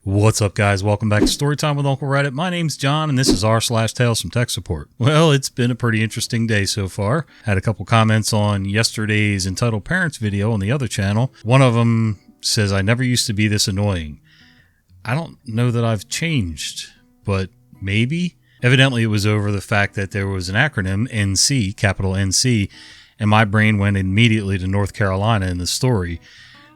What's up, guys? Welcome back to Storytime with Uncle Reddit. My name's John, and this is r/Tales from Tech Support. Well, it's been a pretty interesting day so far. Had a couple comments on yesterday's Entitled Parents video on the other channel. One of them says, I never used to be this annoying. I don't know that I've changed, but maybe. Evidently, it was over the fact that there was an acronym, NC, capital NC, and my brain went immediately to North Carolina in the story.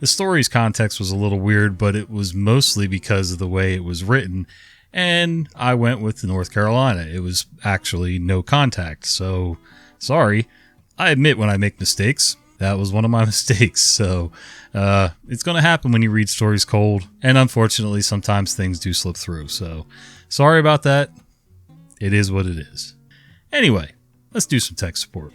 The story's context was a little weird, but it was mostly because of the way it was written, and I went with North Carolina. It was actually no contact, so sorry. I admit when I make mistakes. That was one of my mistakes, so it's going to happen when you read stories cold, and unfortunately sometimes things do slip through, so sorry about that. It is what it is. Anyway, let's do some tech support.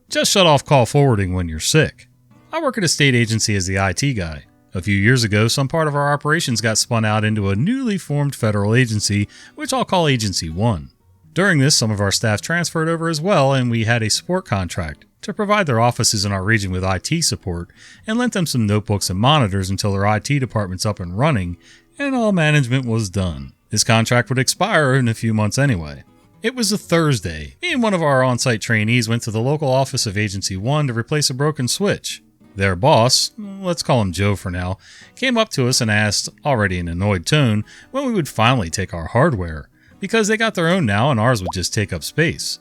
Just shut off call forwarding when you're sick. I work at a state agency as the IT guy. A few years ago, some part of our operations got spun out into a newly formed federal agency, which I'll call Agency 1. During this, some of our staff transferred over as well, and we had a support contract to provide their offices in our region with IT support and lent them some notebooks and monitors until their IT department's up and running and all management was done. This contract would expire in a few months anyway. It was a Thursday. Me and one of our on-site trainees went to the local office of Agency 1 to replace a broken switch. Their boss, let's call him Joe for now, came up to us and asked, already in an annoyed tone, when we would finally take our hardware, because they got their own now and ours would just take up space.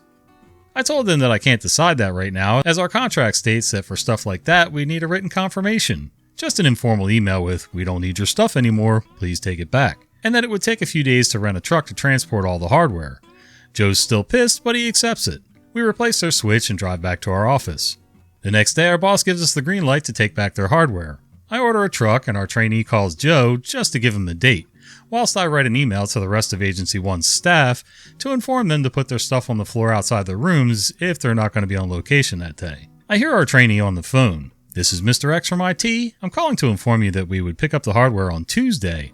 I told them that I can't decide that right now, as our contract states that for stuff like that we need a written confirmation. Just an informal email with, we don't need your stuff anymore, please take it back, and that it would take a few days to rent a truck to transport all the hardware. Joe's still pissed, but he accepts it. We replace their switch and drive back to our office. The next day, our boss gives us the green light to take back their hardware. I order a truck, and our trainee calls Joe just to give him the date, whilst I write an email to the rest of Agency 1's staff to inform them to put their stuff on the floor outside their rooms if they're not going to be on location that day. I hear our trainee on the phone. This is Mr. X from IT. I'm calling to inform you that we would pick up the hardware on Tuesday.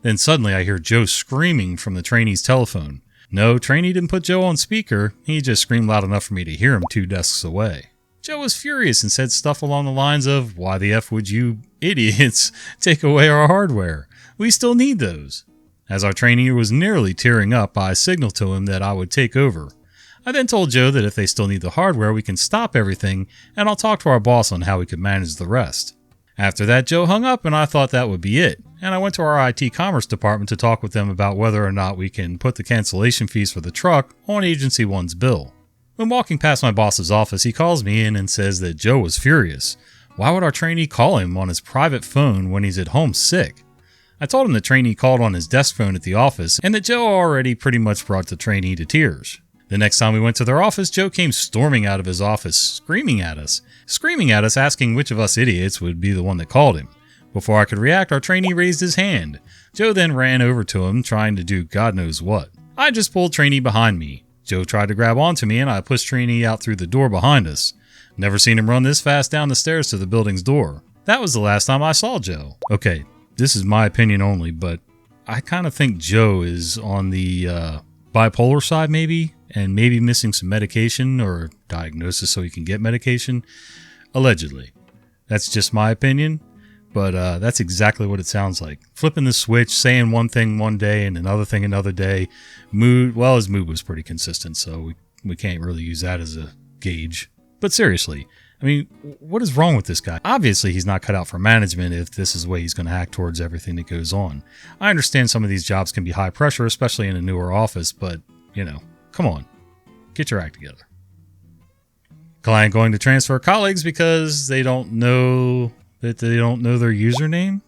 Then suddenly I hear Joe screaming from the trainee's telephone. No, trainee didn't put Joe on speaker. He just screamed loud enough for me to hear him 2 desks away. Joe was furious and said stuff along the lines of, why the F would you idiots take away our hardware? We still need those. As our trainee was nearly tearing up, I signaled to him that I would take over. I then told Joe that if they still need the hardware, we can stop everything, and I'll talk to our boss on how we could manage the rest. After that, Joe hung up, and I thought that would be it, and I went to our IT commerce department to talk with them about whether or not we can put the cancellation fees for the truck on Agency 1's bill. When walking past my boss's office, he calls me in and says that Joe was furious. Why would our trainee call him on his private phone when he's at home sick? I told him the trainee called on his desk phone at the office and that Joe already pretty much brought the trainee to tears. The next time we went to their office, Joe came storming out of his office, screaming at us, asking which of us idiots would be the one that called him. Before I could react, our trainee raised his hand. Joe then ran over to him, trying to do God knows what. I just pulled trainee behind me. Joe tried to grab onto me and I pushed trainee out through the door behind us. Never seen him run this fast down the stairs to the building's door. That was the last time I saw Joe. Okay, this is my opinion only, but I kind of think Joe is on the bipolar side maybe, and maybe missing some medication or diagnosis so he can get medication. Allegedly. That's just my opinion, but that's exactly what it sounds like. Flipping the switch, saying one thing one day and another thing another day. Mood, well, his mood was pretty consistent, so we can't really use that as a gauge. But seriously, I mean, what is wrong with this guy? Obviously, he's not cut out for management if this is the way he's going to act towards everything that goes on. I understand some of these jobs can be high pressure, especially in a newer office, but, come on. Get your act together. Client going to transfer colleagues because they don't know their username?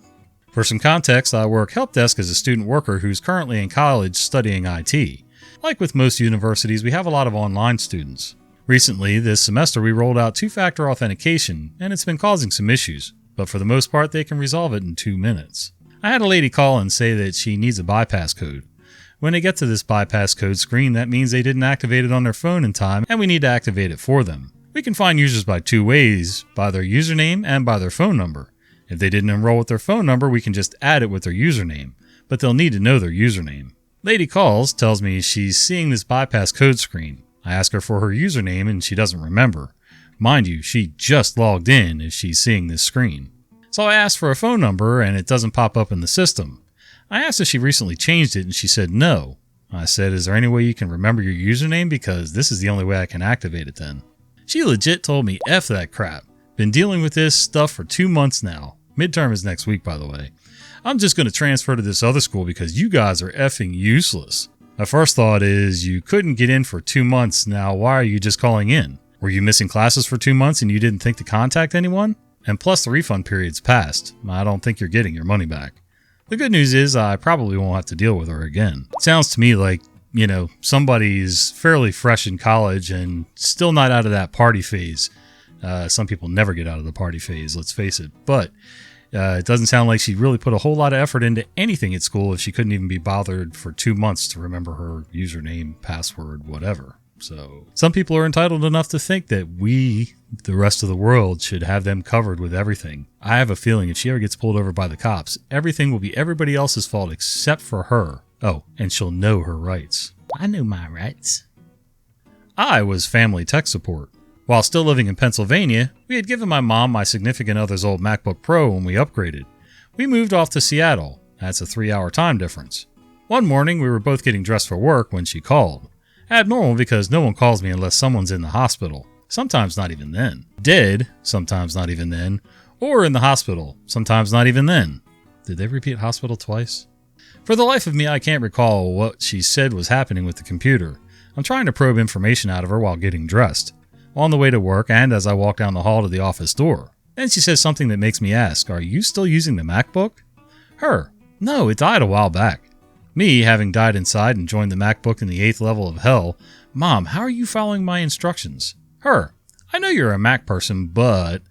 For some context, I work help desk as a student worker who's currently in college studying IT. Like with most universities, we have a lot of online students. Recently, this semester, we rolled out 2-factor authentication, and it's been causing some issues, but for the most part, they can resolve it in 2 minutes. I had a lady call and say that she needs a bypass code. When they get to this bypass code screen, that means they didn't activate it on their phone in time, and we need to activate it for them. We can find users by 2 ways, by their username and by their phone number. If they didn't enroll with their phone number, we can just add it with their username, but they'll need to know their username. Lady calls, tells me she's seeing this bypass code screen. I ask her for her username and she doesn't remember. Mind you, she just logged in if she's seeing this screen. So I ask for a phone number and it doesn't pop up in the system. I asked if she recently changed it and she said no. I said, is there any way you can remember your username because this is the only way I can activate it then. She legit told me F that crap. Been dealing with this stuff for 2 months now. Midterm is next week, by the way. I'm just going to transfer to this other school because you guys are effing useless. My first thought is you couldn't get in for 2 months. Now, why are you just calling in? Were you missing classes for 2 months and you didn't think to contact anyone? And plus the refund period's passed. I don't think you're getting your money back. The good news is I probably won't have to deal with her again. It sounds to me like, somebody's fairly fresh in college and still not out of that party phase. Some people never get out of the party phase, let's face it. But it doesn't sound like she really put a whole lot of effort into anything at school if she couldn't even be bothered for 2 months to remember her username, password, whatever. So some people are entitled enough to think that we, the rest of the world, should have them covered with everything. I have a feeling if she ever gets pulled over by the cops, everything will be everybody else's fault except for her. Oh, and she'll know her rights. I know my rights. I was family tech support. While still living in Pennsylvania, we had given my mom my significant other's old MacBook Pro when we upgraded. We moved off to Seattle. That's a 3-hour time difference. One morning, we were both getting dressed for work when she called. Abnormal because no one calls me unless someone's in the hospital. Sometimes not even then. Dead, sometimes not even then. Or in the hospital, sometimes not even then. Did they repeat hospital twice? For the life of me, I can't recall what she said was happening with the computer. I'm trying to probe information out of her while getting dressed. On the way to work and as I walk down the hall to the office door. Then she says something that makes me ask, are you still using the MacBook? Her, no, it died a while back. Me, having died inside and joined the MacBook in the 8th level of hell, Mom, how are you following my instructions? Her, I know you're a Mac person, but...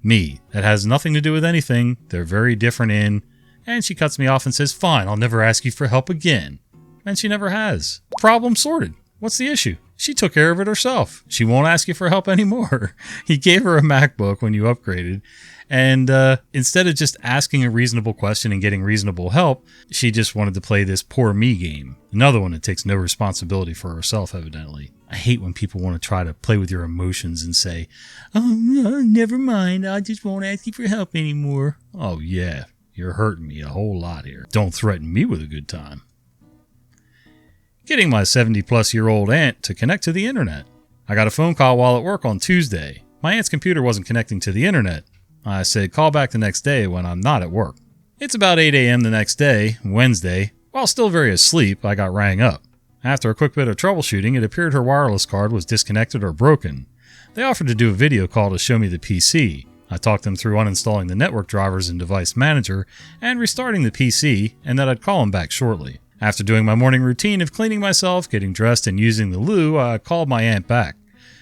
Me, that has nothing to do with anything, they're very different in... And she cuts me off and says, fine, I'll never ask you for help again. And she never has. Problem sorted. What's the issue? She took care of it herself. She won't ask you for help anymore. He gave her a MacBook when you upgraded. And instead of just asking a reasonable question and getting reasonable help, she just wanted to play this poor me game. Another one that takes no responsibility for herself, evidently. I hate when people want to try to play with your emotions and say, oh, no, never mind. I just won't ask you for help anymore. Oh, yeah. You're hurting me a whole lot here. Don't threaten me with a good time. Getting my 70-plus-year-old aunt to connect to the internet. I got a phone call while at work on Tuesday. My aunt's computer wasn't connecting to the internet. I said call back the next day when I'm not at work. It's about 8 a.m. the next day, Wednesday. While still very asleep, I got rang up. After a quick bit of troubleshooting, it appeared her wireless card was disconnected or broken. They offered to do a video call to show me the PC. I talked them through uninstalling the network drivers in Device Manager and restarting the PC, and that I'd call them back shortly. After doing my morning routine of cleaning myself, getting dressed, and using the loo, I called my aunt back.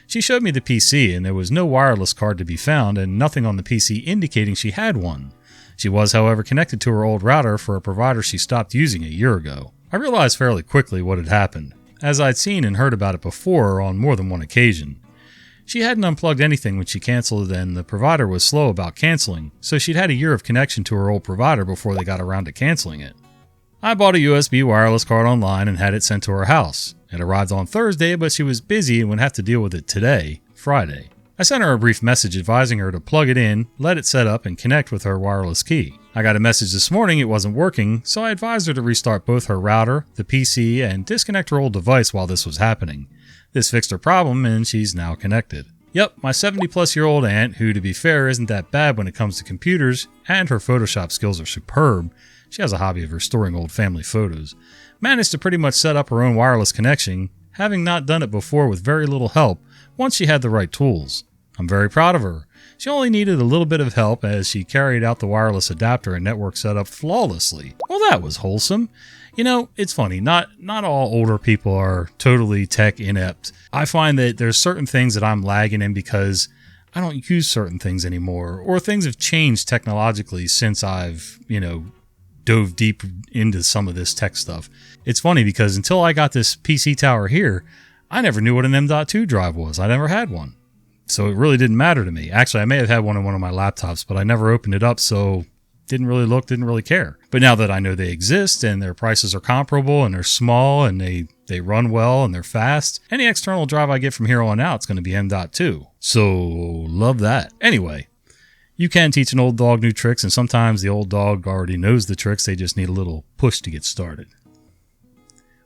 She showed me the PC, and there was no wireless card to be found and nothing on the PC indicating she had one. She was, however, connected to her old router for a provider she stopped using a year ago. I realized fairly quickly what had happened, as I'd seen and heard about it before on more than one occasion. She hadn't unplugged anything when she canceled, and the provider was slow about canceling, so she'd had a year of connection to her old provider before they got around to canceling it. I bought a USB wireless card online and had it sent to her house. It arrived on Thursday, but she was busy and would have to deal with it today, Friday. I sent her a brief message advising her to plug it in, let it set up, and connect with her wireless key. I got a message this morning it wasn't working, so I advised her to restart both her router, the PC, and disconnect her old device while this was happening. This fixed her problem, and she's now connected. Yep, my 70-plus-year-old aunt, who to be fair isn't that bad when it comes to computers, and her Photoshop skills are superb, she has a hobby of restoring old family photos, managed to pretty much set up her own wireless connection, having not done it before with very little help once she had the right tools. I'm very proud of her. She only needed a little bit of help as she carried out the wireless adapter and network setup flawlessly. Well, that was wholesome. You know, it's funny, not all older people are totally tech inept. I find that there's certain things that I'm lagging in because I don't use certain things anymore, or things have changed technologically since I've, dove deep into some of this tech stuff. It's funny because until I got this PC tower here, I never knew what an M.2 drive was. I never had one. So it really didn't matter to me. Actually, I may have had one on one of my laptops, but I never opened it up, so didn't really look, didn't really care. But now that I know they exist and their prices are comparable and they're small and they run well and they're fast, any external drive I get from here on out is going to be M.2. So love that. Anyway, You can teach an old dog new tricks, and sometimes the old dog already knows the tricks. They just need a little push to get started.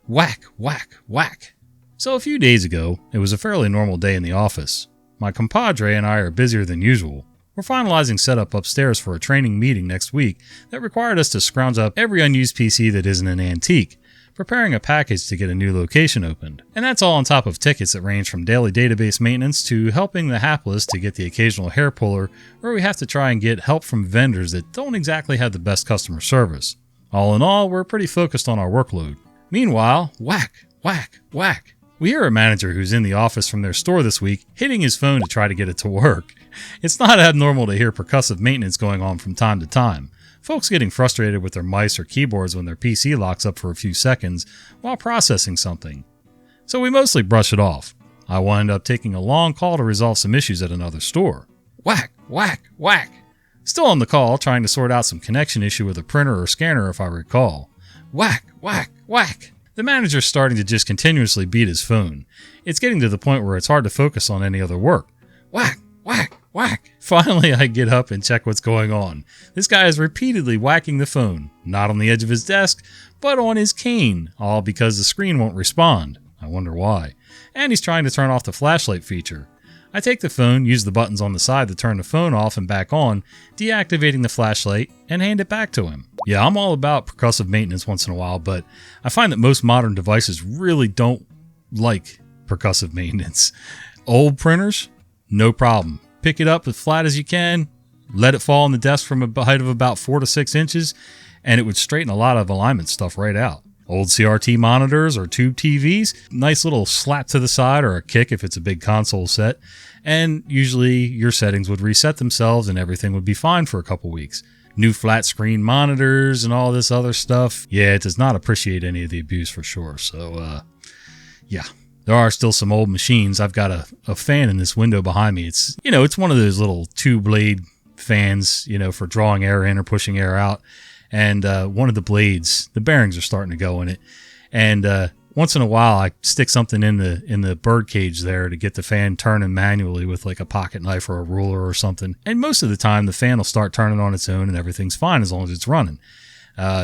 Whack, whack, whack. So a few days ago, it was a fairly normal day in the office. My compadre and I are busier than usual. We're finalizing setup upstairs for a training meeting next week that required us to scrounge up every unused PC that isn't an antique, preparing a package to get a new location opened. And that's all on top of tickets that range from daily database maintenance to helping the hapless to get the occasional hair puller, where we have to try and get help from vendors that don't exactly have the best customer service. All in all, we're pretty focused on our workload. Meanwhile, whack, whack, whack. We hear a manager who's in the office from their store this week hitting his phone to try to get it to work. It's not abnormal to hear percussive maintenance going on from time to time. Folks getting frustrated with their mice or keyboards when their PC locks up for a few seconds while processing something. So we mostly brush it off. I wind up taking a long call to resolve some issues at another store. Whack, whack, whack. Still on the call, trying to sort out some connection issue with a printer or scanner if I recall. Whack, whack, whack. The manager's starting to just continuously beat his phone. It's getting to the point where it's hard to focus on any other work. Whack, whack, whack. Finally, I get up and check what's going on. This guy is repeatedly whacking the phone, not on the edge of his desk, but on his cane, all because the screen won't respond. I wonder why. And he's trying to turn off the flashlight feature. I take the phone, use the buttons on the side to turn the phone off and back on, deactivating the flashlight, and hand it back to him. Yeah, I'm all about percussive maintenance once in a while, but I find that most modern devices really don't like percussive maintenance. Old printers, no problem. Pick it up as flat as you can, let it fall on the desk from a height of about 4 to 6 inches, and it would straighten a lot of alignment stuff right out. Old CRT monitors or tube TVs, nice little slap to the side or a kick if it's a big console set, and usually your settings would reset themselves and everything would be fine for a couple weeks. New flat screen monitors and all this other stuff, yeah, it does not appreciate any of the abuse for sure. So, yeah. There are still some old machines. I've got a fan in this window behind me. It's one of those little 2-blade fans, for drawing air in or pushing air out. And one of the blades, the bearings are starting to go in it. And once in a while, I stick something in the bird cage there to get the fan turning manually with like a pocket knife or a ruler or something. And most of the time, the fan will start turning on its own and everything's fine as long as it's running.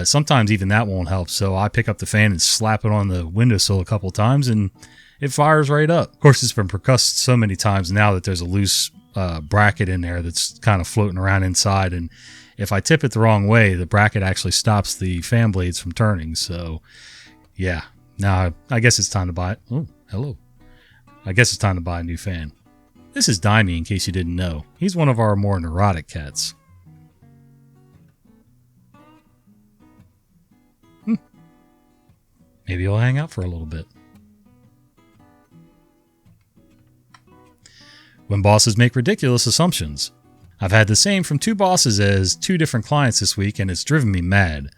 Sometimes even that won't help. So I pick up the fan and slap it on the windowsill a couple times and it fires right up. Of course, it's been percussed so many times now that there's a loose bracket in there that's kind of floating around inside. And if I tip it the wrong way, the bracket actually stops the fan blades from turning. So, yeah. Now, I guess it's time to buy it. Oh, hello. I guess it's time to buy a new fan. This is Dimey, in case you didn't know. He's one of our more neurotic cats. Maybe he'll hang out for a little bit. When bosses make ridiculous assumptions. I've had the same from 2 bosses as 2 different clients this week, and it's driven me mad.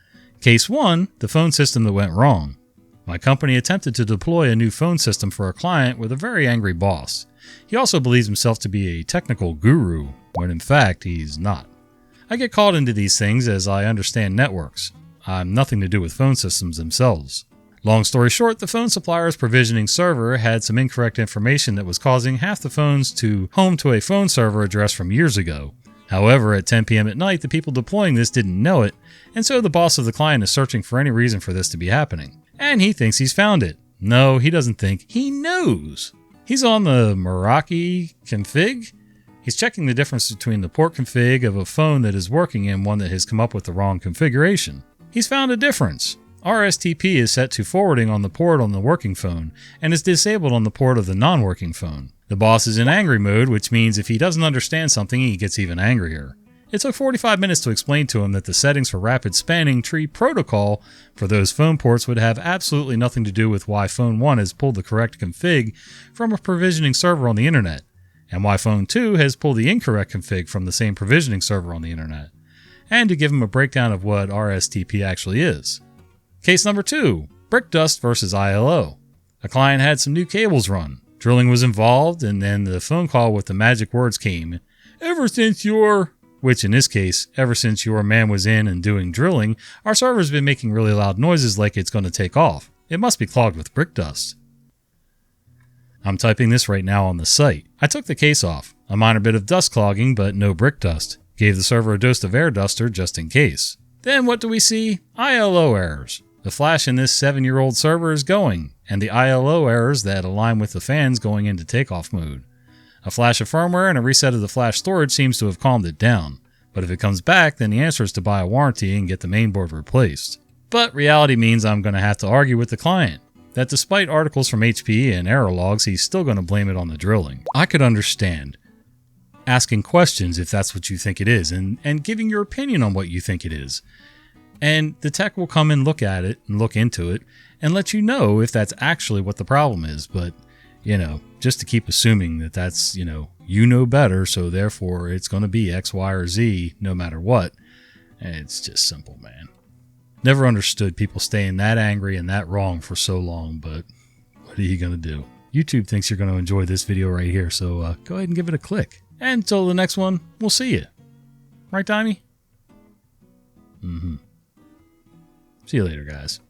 Case 1, the phone system that went wrong. My company attempted to deploy a new phone system for a client with a very angry boss. He also believes himself to be a technical guru, when in fact he's not. I get called into these things as I understand networks. I'm nothing to do with phone systems themselves. Long story short, the phone supplier's provisioning server had some incorrect information that was causing half the phones to home to a phone server address from years ago. However, at 10 p.m. at night, the people deploying this didn't know it, and so the boss of the client is searching for any reason for this to be happening. And he thinks he's found it. No, he doesn't think. He knows. He's on the Meraki config. He's checking the difference between the port config of a phone that is working and one that has come up with the wrong configuration. He's found a difference. RSTP is set to forwarding on the port on the working phone and is disabled on the port of the non-working phone. The boss is in angry mode, which means if he doesn't understand something, he gets even angrier. It took 45 minutes to explain to him that the settings for rapid spanning tree protocol for those phone ports would have absolutely nothing to do with why phone 1 has pulled the correct config from a provisioning server on the internet, and why phone 2 has pulled the incorrect config from the same provisioning server on the internet, and to give him a breakdown of what RSTP actually is. Case number 2, brick dust versus ILO. A client had some new cables run. Drilling was involved, and then the phone call with the magic words came, "Ever since your," which in this case, ever since your man was in and doing drilling, our server's been making really loud noises like it's going to take off. It must be clogged with brick dust. I'm typing this right now on the site. I took the case off. A minor bit of dust clogging, but no brick dust. Gave the server a dose of air duster just in case. Then what do we see? ILO errors. The flash in this 7-year-old server is going, and the ILO errors that align with the fans going into takeoff mode. A flash of firmware and a reset of the flash storage seems to have calmed it down. But if it comes back, then the answer is to buy a warranty and get the mainboard replaced. But reality means I'm going to have to argue with the client that despite articles from HP and error logs, he's still going to blame it on the drilling. I could understand asking questions if that's what you think it is, and giving your opinion on what you think it is. And the tech will come and look at it and look into it and let you know if that's actually what the problem is. But, just to keep assuming that that's, you know better, so therefore it's going to be X, Y, or Z no matter what. It's just simple, man. Never understood people staying that angry and that wrong for so long, but what are you going to do? YouTube thinks you're going to enjoy this video right here, so go ahead and give it a click. And until the next one, we'll see you. Right, Tommy? See you later, guys.